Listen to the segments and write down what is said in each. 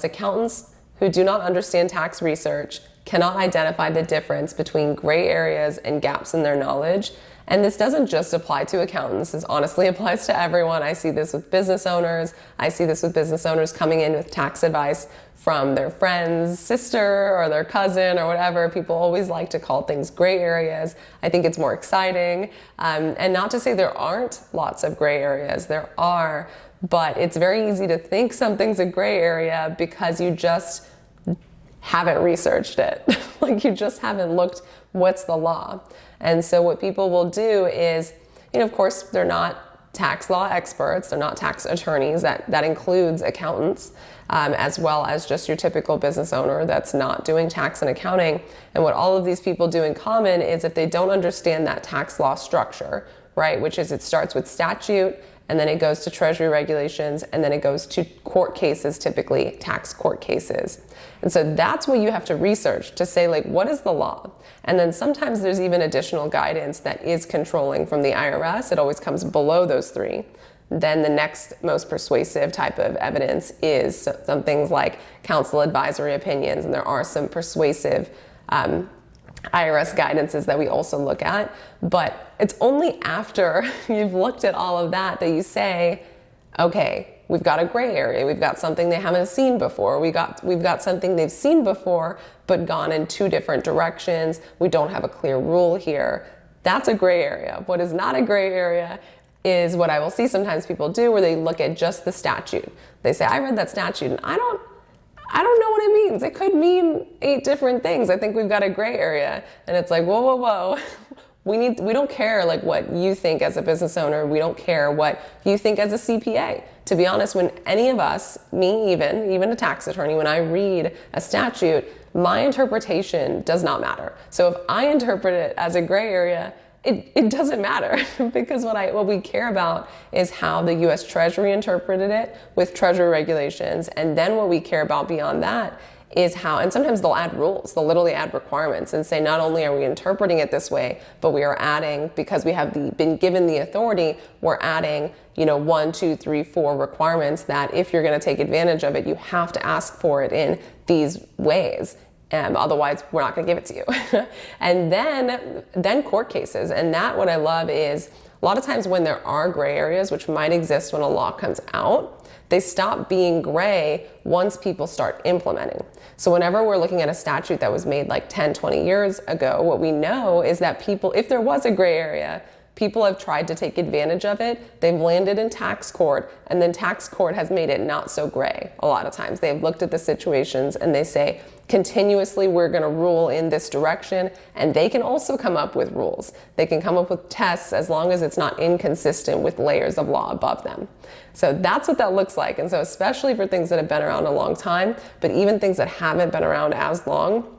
Accountants who do not understand tax research cannot identify the difference between gray areas and gaps in their knowledge. And this doesn't just apply to accountants. This honestly applies to everyone. I see this with business owners. I see this with business owners coming in with tax advice from their friend's sister or their cousin or whatever. People always like to call things gray areas. I think it's more exciting. And not to say there aren't lots of gray areas. There are, but it's very easy to think something's a gray area because you just haven't researched it. Like you just haven't looked what's the law. And so what people will do is, of course, they're not tax law experts, they're not tax attorneys, that includes accountants, as well as just your typical business owner that's not doing tax and accounting. And what all of these people do in common is if they don't understand that tax law structure, right, which is it starts with statute, and then it goes to Treasury regulations, and then it goes to court cases, typically tax court cases. And so that's what you have to research to say, like, what is the law? And then sometimes there's even additional guidance that is controlling from the IRS. It always comes below those three. Then the next most persuasive type of evidence is some things like counsel advisory opinions, and there are some persuasive IRS guidances that we also look at, but it's only after you've looked at all of that that you say, okay, we've got a gray area, we've got something they haven't seen before, we've got something they've seen before but gone in two different directions, we don't have a clear rule here. That's a gray area. What is not a gray area is what I will see sometimes people do where they look at just the statute. They say, I read that statute and I don't know what it means. It could mean 8 different things. I think we've got a gray area. And it's like, whoa, whoa, whoa. We don't care like what you think as a business owner. We don't care what you think as a CPA. To be honest, when any of us, me even a tax attorney, when I read a statute, my interpretation does not matter. So if I interpret it as a gray area, it doesn't matter because what we care about is how the U.S. Treasury interpreted it with Treasury regulations. And then what we care about beyond that is how, and sometimes they'll add rules, they'll literally add requirements and say, not only are we interpreting it this way, but we are adding, because we have been given the authority, we're adding, 1, 2, 3, 4 requirements that if you're going to take advantage of it, you have to ask for it in these ways. Otherwise, we're not going to give it to you. And then court cases. And that, what I love is a lot of times when there are gray areas, which might exist when a law comes out, they stop being gray once people start implementing. So whenever we're looking at a statute that was made like 10, 20 years ago, what we know is that people, if there was a gray area, people have tried to take advantage of it. They've landed in tax court, and then tax court has made it not so gray a lot of times. They've looked at the situations and they say, continuously we're going to rule in this direction, and they can also come up with rules. They can come up with tests as long as it's not inconsistent with layers of law above them. So that's what that looks like. And so especially for things that have been around a long time, but even things that haven't been around as long,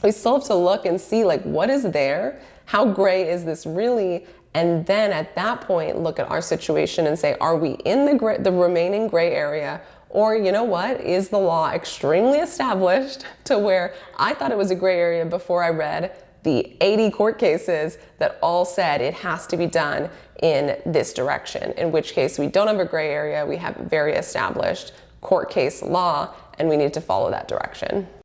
we still have to look and see, like, what is there? How gray is this really? And then at that point, look at our situation and say, are we in the remaining gray area? Or, you know what, is the law extremely established to where I thought it was a gray area before I read the 80 court cases that all said it has to be done in this direction, in which case we don't have a gray area, we have very established court case law, and we need to follow that direction.